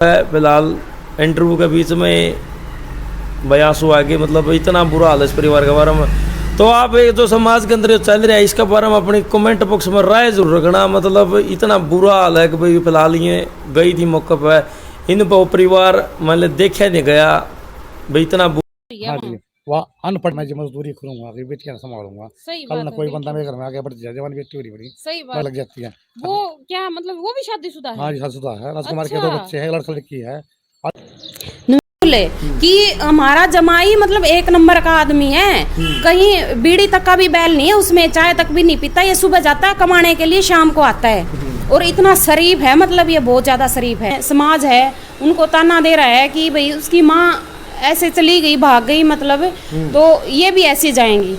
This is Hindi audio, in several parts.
फिलहाल इंटरव्यू के बीच में बयास हुआ कि मतलब इतना बुरा हाल है इस परिवार के बारे में। तो आप ये जो समाज के अंदर चल रहा है इसके बारे में अपनी कमेंट बॉक्स में राय जरूर रखना। मतलब इतना बुरा हाल है कि भाई फिलहाल ये गई थी मौके पर, इन पर परिवार मतलब देखा नहीं गया भाई इतना हाँ जी, वह अनपढ़ मैं जो मजदूरी करूंगा, बेटियां संभालूंगा, कल ना कोई बंदा मेरे घर में आके बढ़ जाए, जवान बेटी बड़ी बड़ी सही बात लग जाती है। वो क्या मतलब वो भी शादीशुदा है? हाँ जी, शादीशुदा है। राजकुमार के 2 बच्चे हैं, लड़का लड़की है। बोले कि हमारा जमाई मतलब 1 नंबर का आदमी है, कहीं बीड़ी तक का भी बैल नहीं है उसमें, चाय तक भी नहीं पीता। ये सुबह जाता है कमाने के लिए, शाम को आता है और इतना शरीफ है, मतलब ये बहुत ज्यादा शरीफ है। समाज है उनको ताना दे रहा है कि भाई उसकी माँ ऐसे चली गई, भाग गई, मतलब तो ये भी ऐसे जाएंगी।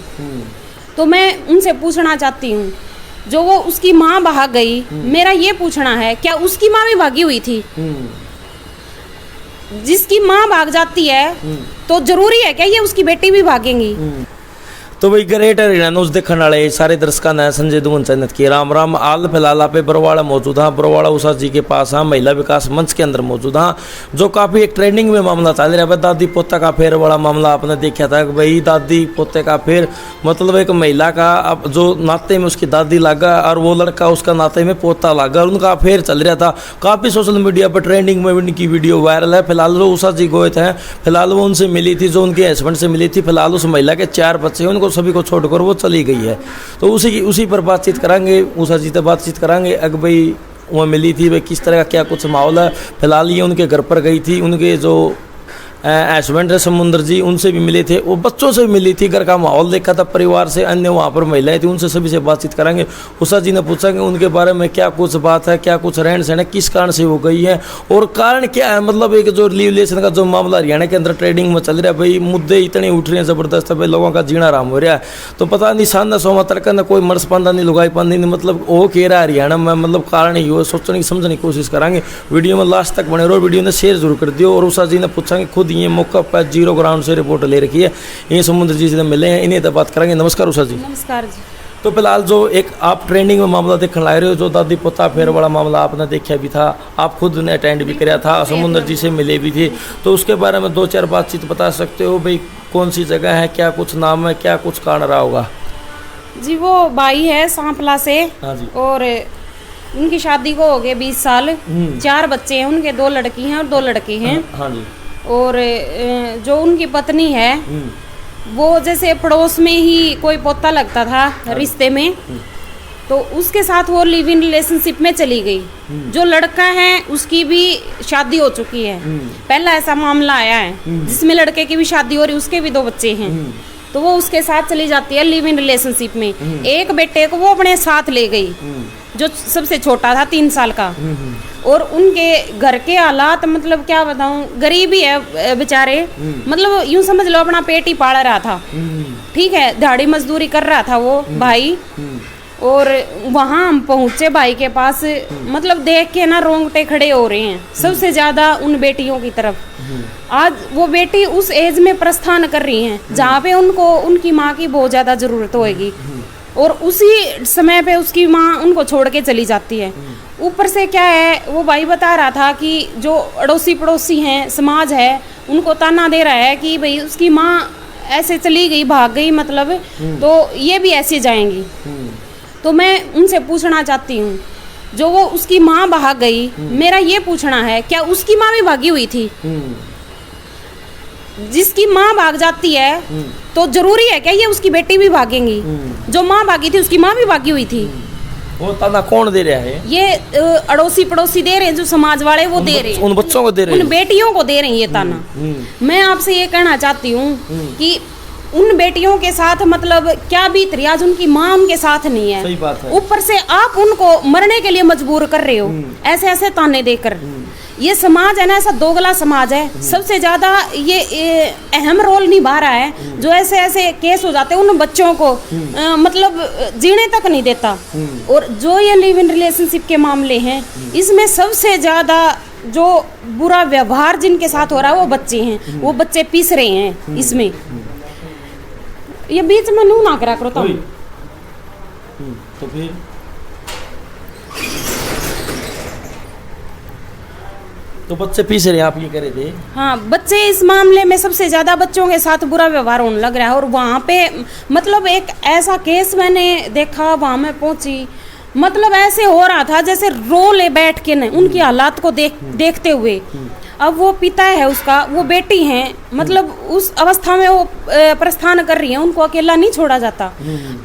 तो मैं उनसे पूछना चाहती हूँ, जो वो उसकी माँ भाग गई, मेरा ये पूछना है क्या उसकी माँ भी भागी हुई थी? जिसकी माँ भाग जाती है तो जरूरी है क्या ये उसकी बेटी भी भागेंगी? तो भाई ग्रेट हरियाणा न्यूज देखने वाले सारे दर्शकों ने संजय दुगन चैनल की राम राम। हाल फिलहाल आप बरवाड़ा मौजूद हाँ, बरवाड़ा उषा जी के पास हाँ, महिला विकास मंच के अंदर मौजूद हाँ, जो काफ़ी एक ट्रेंडिंग में मामला चल रहा है। दादी पोता का फेर वाला मामला आपने देखा था कि भाई दादी पोते का फेर, मतलब एक महिला का अब जो नाते में उसकी दादी लगा और वो लड़का उसका नाते में पोता लगा, उनका फेर चल रहा था। काफ़ी सोशल मीडिया पर ट्रेंडिंग में उनकी वीडियो वायरल है। फिलहाल जो उषा जी गए थे, फिलहाल वो उनसे मिली थी, जो उनके हस्बैंड से मिली थी। फिलहाल उस महिला के 4 बच्चे हैं, उनको सभी को छोड़कर वो चली गई है। तो उसी पर बातचीत करांगे, उषा जी से बातचीत करांगे अगर भाई वो मिली थी, भाई किस तरह का क्या कुछ माहौल है। फिलहाल ये उनके घर पर गई थी, उनके जो हस्बैंड है समुद्र जी, उनसे भी मिले थे, वो बच्चों से भी मिली थी, घर का माहौल देखा था परिवार से, अन्य वहाँ पर महिलाएं थी, उनसे सभी से बातचीत करांगे। उषा जी ने पूछा कि उनके बारे में क्या कुछ बात है, क्या कुछ रहन सहन है, किस कारण से वो गई है और कारण क्या है। मतलब एक जो रिलेशन का जो मामला हरियाणा के अंदर ट्रेडिंग में चल रहा है, भाई मुद्दे इतने उठ रहे हैं ज़बरदस्त, भाई लोगों का जीना आराम हो रहा है। तो पता नहीं सान्ना सोमा तड़का ना कोई मर्स पांदा नहीं, लुगाई पांदी नहीं, मतलब वो कह रहा है हरियाणा में, मतलब कारण ही हो, सोचने की समझने की कोशिश करांगे। वीडियो में लास्ट तक बने रहो, वीडियो ने शेयर जरूर कर दियो। और उषा जी ने पूछा खुद ये मौका पर 0 ग्राउंड से रिपोर्ट ले रखी है, ये समुद्र जी से मिले हैं, इन्हें तो बात करेंगे। नमस्कार उषा जी। नमस्कार जी। तो फिलहाल जो एक आप ट्रेंडिंग में मामला देखने ला रहे हो, जो दादी पोता फेर वाला मामला आपने देखा भी था, आप खुद ने अटेंड भी कराया था, समुद्र जी से मिले भी थे, तो उसके बारे में 2-4 बातचीत बता सकते हो भाई? कौन सी जगह है, क्या कुछ नाम है, क्या कुछ कारण रहा होगा? जी वो बाई है सांपला से। हाँ जी। और उनकी शादी को हो गए 20 साल, 4 बच्चे हैं उनके, 2 लड़की हैं और 2 लड़के हैं। हाँ जी। और जो उनकी पत्नी है वो जैसे पड़ोस में ही कोई पोता लगता था रिश्ते में, तो उसके साथ वो लिव इन रिलेशनशिप में चली गई। जो लड़का है उसकी भी शादी हो चुकी है, पहला ऐसा मामला आया है जिसमें लड़के की भी शादी हो रही, उसके भी 2 बच्चे हैं, तो वो उसके साथ चली जाती है लिव इन रिलेशनशिप में। एक बेटे को वो अपने साथ ले गई, जो सबसे छोटा था 3 साल का। और उनके घर के हालात मतलब क्या बताऊं, गरीबी है बेचारे, मतलब यूं समझ लो अपना पेट ही पाल रहा था, ठीक है, दिहाड़ी मजदूरी कर रहा था वो भाई। और वहाँ हम पहुँचे भाई के पास, मतलब देख के ना रोंगटे खड़े हो रहे हैं, सबसे ज्यादा उन बेटियों की तरफ। आज वो बेटी उस एज में प्रस्थान कर रही हैं जहाँ पे उनको उनकी माँ की बहुत ज्यादा जरूरत होगी, और उसी समय पे उसकी माँ उनको छोड़ के चली जाती है। ऊपर से क्या है, वो भाई बता रहा था कि जो अड़ोसी पड़ोसी हैं, समाज है, उनको ताना दे रहा है कि भाई उसकी माँ ऐसे चली गई, भाग गई, मतलब तो ये भी ऐसे जाएंगी। तो मैं उनसे पूछना चाहती हूँ, जो वो उसकी माँ भाग गई, मेरा ये पूछना है क्या उसकी माँ भी भागी हुई थी? जिसकी माँ भाग जाती है तो जरूरी है क्या ये उसकी बेटी भी भागेंगी? जो माँ भागी थी उसकी माँ भी भागी हुई थी। वो ताना कौन दे रहा है? ये अड़ोसी पड़ोसी दे रहे हैं, जो समाज वाले वो दे रहे हैं, उन बच्चों को दे रहे हैं, उन बेटियों को दे रहे हैं ये ताना। मैं आपसे ये कहना चाहती हूँ कि उन बेटियों के साथ मतलब क्या बीत रही, आज उनकी माँ उनके साथ नहीं है, सही बात है। ऊपर से आप उनको मरने के लिए मजबूर कर रहे हो ऐसे ऐसे ताने देकर। ये समाज है ना, ऐसा दोगला समाज है, सबसे ज्यादा ये अहम रोल निभा रहा है, जो ऐसे ऐसे केस हो जाते हैं उन बच्चों को मतलब जीने तक नहीं देता। और जो ये लिव इन रिलेशनशिप के मामले हैं, इसमें सबसे ज्यादा जो बुरा व्यवहार जिनके साथ हो रहा है वो बच्चे हैं, वो बच्चे पीस रहे हैं इसमें। ये बीच में नू ना करा करो तुम। तो फिर तो बच्चे पीछे रहे, आप ये कह रहे थे। हाँ, बच्चे इस मामले में सबसे ज्यादा बच्चों के साथ बुरा व्यवहार होने लग रहा है। और वहाँ पे मतलब एक ऐसा केस मैंने देखा, वहाँ मैं पहुंची, मतलब ऐसे हो रहा था जैसे रो ले बैठ के न उनकी हालात को देखते हुए। अब वो पिता है उसका, वो बेटी है, मतलब उस अवस्था में वो प्रस्थान कर रही है, उनको अकेला नहीं छोड़ा जाता।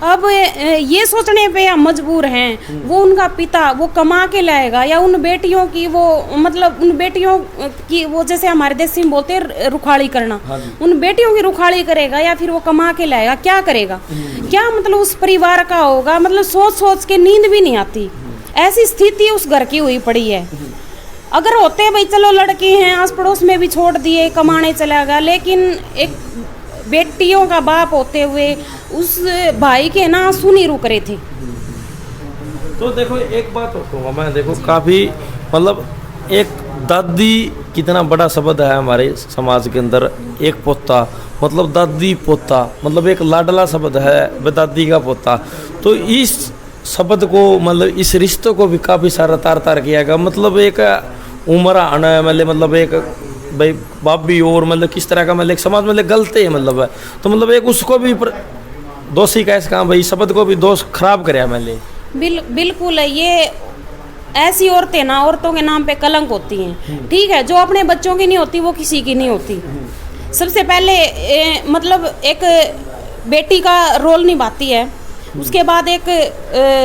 अब ये सोचने पे हम मजबूर हैं, वो उनका पिता वो कमा के लाएगा या उन बेटियों की वो मतलब उन बेटियों की वो जैसे हमारे देश में बोलते हैं रुखाड़ी करना, उन बेटियों की रुखाड़ी करेगा या फिर वो कमा के लाएगा, क्या करेगा, क्या मतलब उस परिवार का होगा। मतलब सोच सोच के नींद भी नहीं आती, ऐसी स्थिति उस घर की हुई पड़ी है। अगर होते भाई चलो लड़के हैं आस पड़ोस में भी छोड़ दिए, कमाने चला गया, लेकिन एक बेटियों का बाप होते हुए उस भाई के ना आंसू नहीं रुक रहे थे। तो देखो एक बात कहूँगा मैं, देखो काफ़ी मतलब एक दादी कितना बड़ा शब्द है हमारे समाज के अंदर। एक पोता मतलब दादी पोता, मतलब एक लाडला शब्द है वह दादी का पोता। तो इस शब्द को मतलब इस रिश्तों को भी काफ़ी सारा तार तार किया गया। मतलब एक उम्र आना है, मतलब एक भाई बाप भी और मतलब किस तरह का मतलब एक समाज में गलत है मतलब है। तो मतलब एक उसको भी दोषी कैसे कहा भाई, शब्द को भी दोष खराब करे मतलब। बिल्कुल है, ये ऐसी औरतें ना औरतों के नाम पे कलंक होती हैं। ठीक है, जो अपने बच्चों की नहीं होती वो किसी की नहीं होती। सबसे पहले मतलब एक बेटी का रोल निभाती है, उसके बाद एक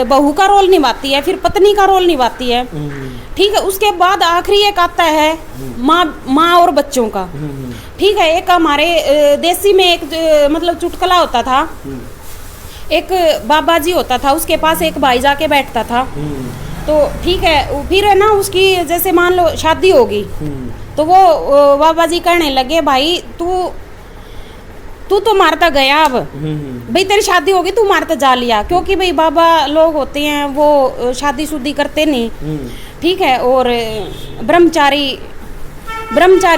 बहू का रोल निभाती है, फिर पत्नी का रोल निभाती है। ठीक है, उसके बाद आखिरी एक आता है माँ और बच्चों का। ठीक है, एक हमारे देसी में एक मतलब चुटकुला होता था, एक बाबा जी होता था, उसके पास एक भाई जाके बैठता था। तो ठीक है, फिर है ना उसकी जैसे मान लो शादी होगी, तो वो बाबा जी कहने लगे भाई तू तो मारता गया, अब भाई तेरी शादी होगी तू मारता जा लिया, क्योंकि भाई बाबा लोग होते हैं वो शादी शुदी करते नहीं। ठीक है, और ब्रह्मचारी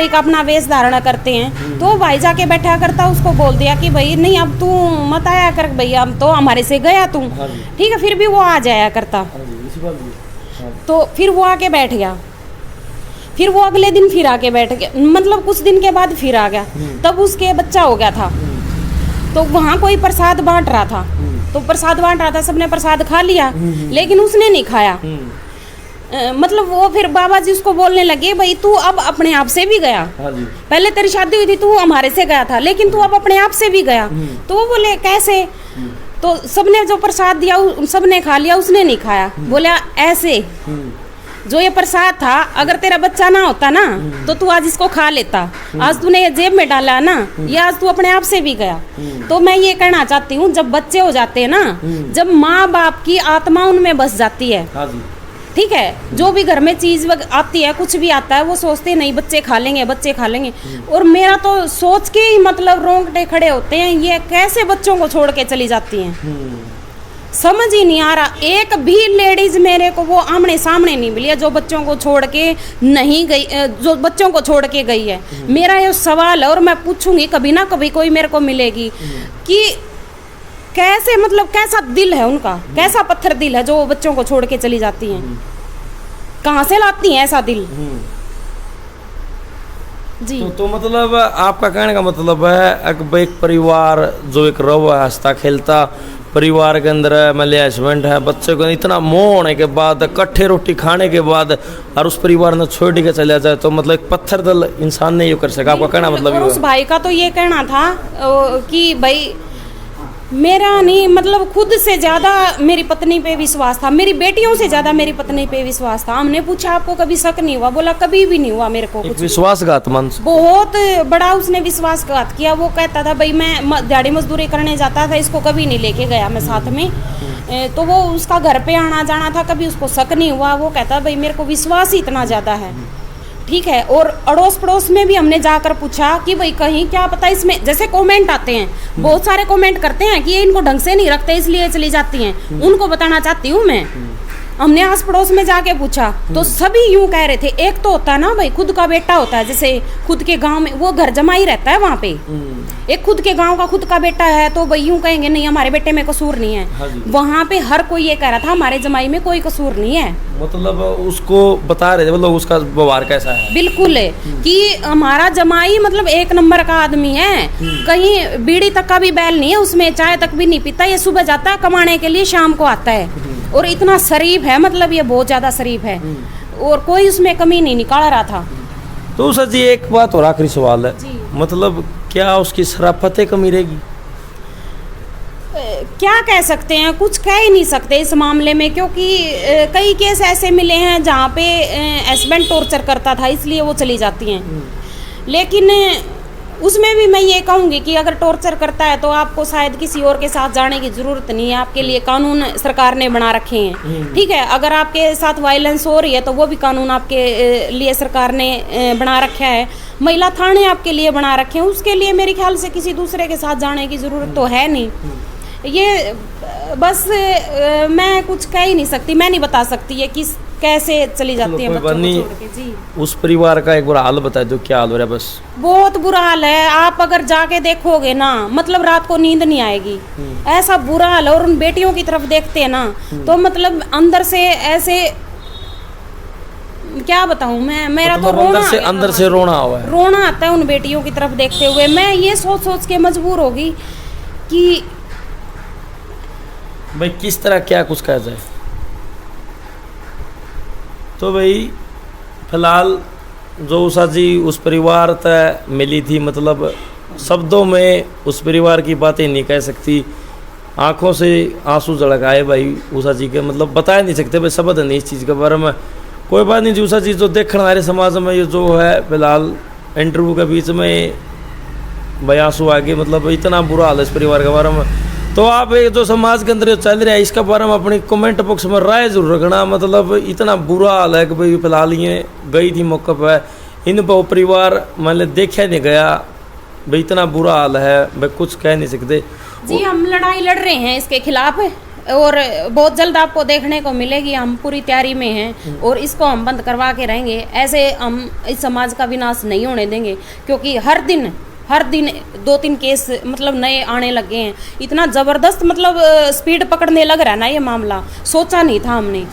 का अपना वेश धारण करते हैं। तो भाई जाके बैठा करता, उसको बोल दिया कि भाई नहीं अब तू मत आया कर भैया, अब तो हमारे से गया तू। ठीक है, फिर भी वो आ जाया करता। तो फिर वो आके बैठ गया, फिर वो अगले दिन फिर आके बैठ गया, मतलब कुछ दिन के बाद फिर आ गया। तब उसके बच्चा हो गया था, तो वहाँ कोई प्रसाद बांट रहा था, तो प्रसाद बांट रहा था, सबने प्रसाद खा लिया, लेकिन उसने नहीं खाया। मतलब वो फिर बाबा जी उसको बोलने लगे भाई तू अब अपने आप से भी गया, पहले तेरी शादी हुई थी तू हमारे से गया था, लेकिन तू अब अपने आप से भी गया। तो वो बोले कैसे, तो सबने जो प्रसाद दिया सबने खा लिया, उसने नहीं खाया। बोला ऐसे जो ये प्रसाद था अगर तेरा बच्चा ना होता ना तो तू आज इसको खा लेता, आज तूने ये जेब में डाला ना, ये आज तू अपने आप से भी गया। तो मैं ये कहना चाहती हूँ, जब बच्चे हो जाते हैं ना, जब माँ बाप की आत्मा उनमें बस जाती है, ठीक है, जो भी घर में चीज आती है, कुछ भी आता है, वो सोचते नहीं बच्चे खा लेंगे, बच्चे खा लेंगे। और मेरा तो सोच के ही मतलब रोंगटे खड़े होते हैं, ये कैसे बच्चों को छोड़ के चली जाती हैं, समझ ही नहीं आ रहा। एक भी लेडीज मेरे को वो आमने सामने नहीं मिली है जो बच्चों को छोड़ के नहीं गई, जो बच्चों को छोड़ के गई है। मेरा ये सवाल है और मैं पूछूंगी, कभी ना कभी कोई मेरे को मिलेगी कि कैसे मतलब कैसा दिल है उनका, कैसा पत्थर दिल है जो बच्चों को छोड़ के चली जाती हैं, कहाँ से लाती हैं ऐसा दिल जी। तो मतलब आपका कहने का मतलब है एक परिवार जो एक रवा हंसता खेलता परिवार के अंदर है, मतलब हस्बैंड है, बच्चे को इतना मोह होने के बाद, कट्ठे रोटी खाने के बाद और उस परिवार ने छोड़ के चला जाए, तो मतलब एक पत्थर दिल इंसान नहीं कर सका। आपका कहना मतलब उस भाई का तो ये कहना था कि भाई मेरा नहीं मतलब खुद से ज़्यादा मेरी पत्नी पे विश्वास था, मेरी बेटियों से ज़्यादा मेरी पत्नी पे विश्वास था। हमने पूछा आपको कभी शक नहीं हुआ? बोला कभी भी नहीं हुआ मेरे को। कुछ विश्वासघात मन बहुत बड़ा उसने विश्वासघात किया। वो कहता था भाई मैं दिहाड़ी मजदूरी करने जाता था, इसको कभी नहीं लेके गया मैं साथ में, तो वो उसका घर पे आना जाना था, कभी उसको शक नहीं हुआ। वो कहता भाई मेरे को विश्वास ही इतना ज़्यादा है, ठीक है। और अड़ोस पड़ोस में भी हमने जाकर पूछा कि भाई कहीं क्या पता इसमें, जैसे कमेंट आते हैं बहुत सारे कमेंट करते हैं कि ये इनको ढंग से नहीं रखते इसलिए चली जाती हैं, उनको बताना चाहती हूँ मैं हमने आस पड़ोस में जाके पूछा तो सभी यूं कह रहे थे। एक तो होता है ना भाई, खुद का बेटा होता है, जैसे खुद के गांव में वो घर जमाई रहता है वहाँ पे, एक खुद के गांव का खुद का बेटा है तो भाई यूं कहेंगे नहीं हमारे बेटे में कसूर नहीं है। हाँ जी। वहाँ पे हर कोई ये कह रहा था हमारे जमाई में कोई कसूर नहीं है। मतलब उसको बता रहे थे, मतलब उसका व्यवहार कैसा है। बिल्कुल है कि हमारा जमाई मतलब एक नंबर का आदमी है, कहीं बीड़ी तक का भी बैल नहीं है उसमें, चाय तक भी नहीं पीता, ये सुबह जाता है कमाने के लिए शाम को आता है, और इतना शरीफ है, मतलब ये बहुत ज्यादा शरीफ है, और कोई उसमें कमी नहीं निकाल रहा था। तो सर जी एक बात और आखिरी सवाल है, जी। मतलब क्या उसकी शराफतें कमी रहेगी। क्या कह सकते हैं, कुछ कह ही नहीं सकते इस मामले में, क्योंकि कई केस ऐसे मिले हैं जहाँ पे हस्बैंड टॉर्चर करता था इसलिए वो चली जाती हैं। लेकिन उसमें भी मैं ये कहूँगी कि अगर टॉर्चर करता है तो आपको शायद किसी और के साथ जाने की ज़रूरत नहीं है, आपके लिए कानून सरकार ने बना रखे हैं। ठीक है, अगर आपके साथ वायलेंस हो रही है तो वो भी कानून आपके लिए सरकार ने बना रखा है, महिला थाने आपके लिए बना रखे हैं, उसके लिए मेरे ख्याल से किसी दूसरे के साथ जाने की ज़रूरत तो है नहीं। ये बस मैं कुछ कह ही नहीं सकती, मैं नहीं बता सकती है कि कैसे चली जाती है बच्चों को छोड़ के। जी, उस परिवार का एक बुरा हाल बता दो, क्या हाल हो रहा है। बस बहुत बुरा हाल है, आप अगर जाके देखोगे ना मतलब रात को नींद नहीं आएगी, ऐसा बुरा हाल है। और उन बेटियों की तरफ देखते हैं ना तो मतलब अंदर से ऐसे क्या बताऊं मैं, मेरा तो अंदर से रोना हुआ है, रोना आता है उन बेटियों की तरफ देखते हुए। मैं ये सोच के मजबूर होगी कि भाई किस तरह क्या कुछ कहा जाए। तो भाई फिलहाल जो उषा जी उस परिवार तक मिली थी, मतलब शब्दों में उस परिवार की बातें नहीं कह सकती, आंखों से आंसू झलक आए भाई उषा जी के, मतलब बता नहीं सकते भाई, शब्द नहीं इस चीज़ के बारे में। कोई बात नहीं जी, उषा जी जो देखने हमारे समाज में ये जो है फिलहाल इंटरव्यू के बीच में भाई आंसू आ गए, मतलब इतना बुरा हाल है इस परिवार के बारे में। तो आप ये जो समाज के अंदर जो चल रहा है इसके बारे में अपनी कमेंट बॉक्स में राय जरूर रखना। मतलब इतना बुरा हाल है कि भाई फिलहाल ये गई थी मौके पर, इन पर परिवार मतलब देखा नहीं गया भाई, इतना बुरा हाल है भाई, कुछ कह नहीं सकते जी। हम लड़ाई लड़ रहे हैं इसके खिलाफ और बहुत जल्द आपको देखने को मिलेगी, हम पूरी तैयारी में हैं और इसको हम बंद करवा के रहेंगे। ऐसे हम इस समाज का विनाश नहीं होने देंगे, क्योंकि हर दिन 2-3 केस मतलब नए आने लगे हैं, इतना ज़बरदस्त मतलब स्पीड पकड़ने लग रहा है ना ये मामला, सोचा नहीं था हमने।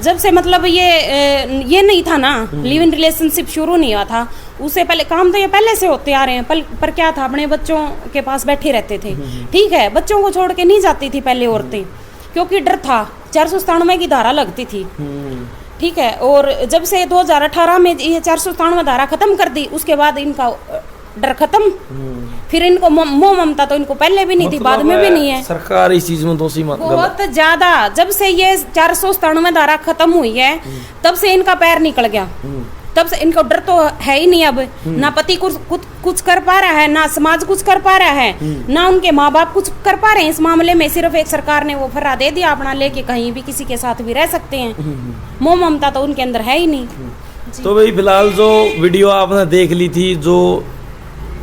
जब से मतलब ये नहीं था ना, लिव इन रिलेशनशिप शुरू नहीं हुआ था, उससे पहले काम तो ये पहले से होते आ रहे हैं, पर क्या था, अपने बच्चों के पास बैठे रहते थे। ठीक है, बच्चों को छोड़ के नहीं जाती थी पहले औरतें, क्योंकि डर था, 497 की धारा लगती थी। ठीक है, और जब से 2018 में ये 497 धारा खत्म कर दी, उसके बाद इनका डर खत्म। फिर इनको मोह ममता तो इनको पहले भी नहीं थी, बाद में भी नहीं है। सरकार इस चीज में दोषी बहुत ज्यादा, जब से ये 497 धारा खत्म हुई है तब से इनका पैर निकल गया, तब से इनको डर तो है ही नहीं। अब ना पति कुछ कर पा रहा है, ना समाज कुछ कर पा रहा है, ना उनके माँ बाप कुछ कर पा रहे हैं इस मामले में। सिर्फ एक सरकार ने वो फर्रा दे दिया अपना लेके, कहीं भी किसी के साथ भी रह सकते हैं, मोह ममता तो उनके अंदर है ही नहीं। तो भाई फिलहाल जो वीडियो आपने देख ली थी, जो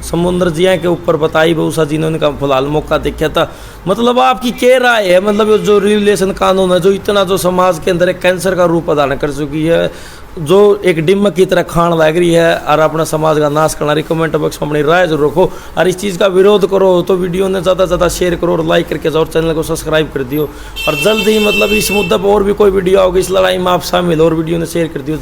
समुद्र जिया के ऊपर बताई उषा जी ने, उनका फिलहाल मौका देखा था, मतलब आपकी क्या राय है। मतलब जो रिलेशन कानून है, जो इतना जो समाज के अंदर एक कैंसर का रूप धारण कर चुकी है, जो एक डिम्मक की तरह खान लग रही है और अपना समाज का नाश करना रही, कमेंट बॉक्स में अपनी राय जरूर रखो और इस चीज़ का विरोध करो तो वीडियो ने ज़्यादा से ज़्यादा शेयर करो और लाइक करके और चैनल को सब्सक्राइब कर दियो। और जल्द ही मतलब इस मुद्दे पर और भी कोई वीडियो होगी, इस लड़ाई में आप शामिल और वीडियो ने शेयर कर दियो।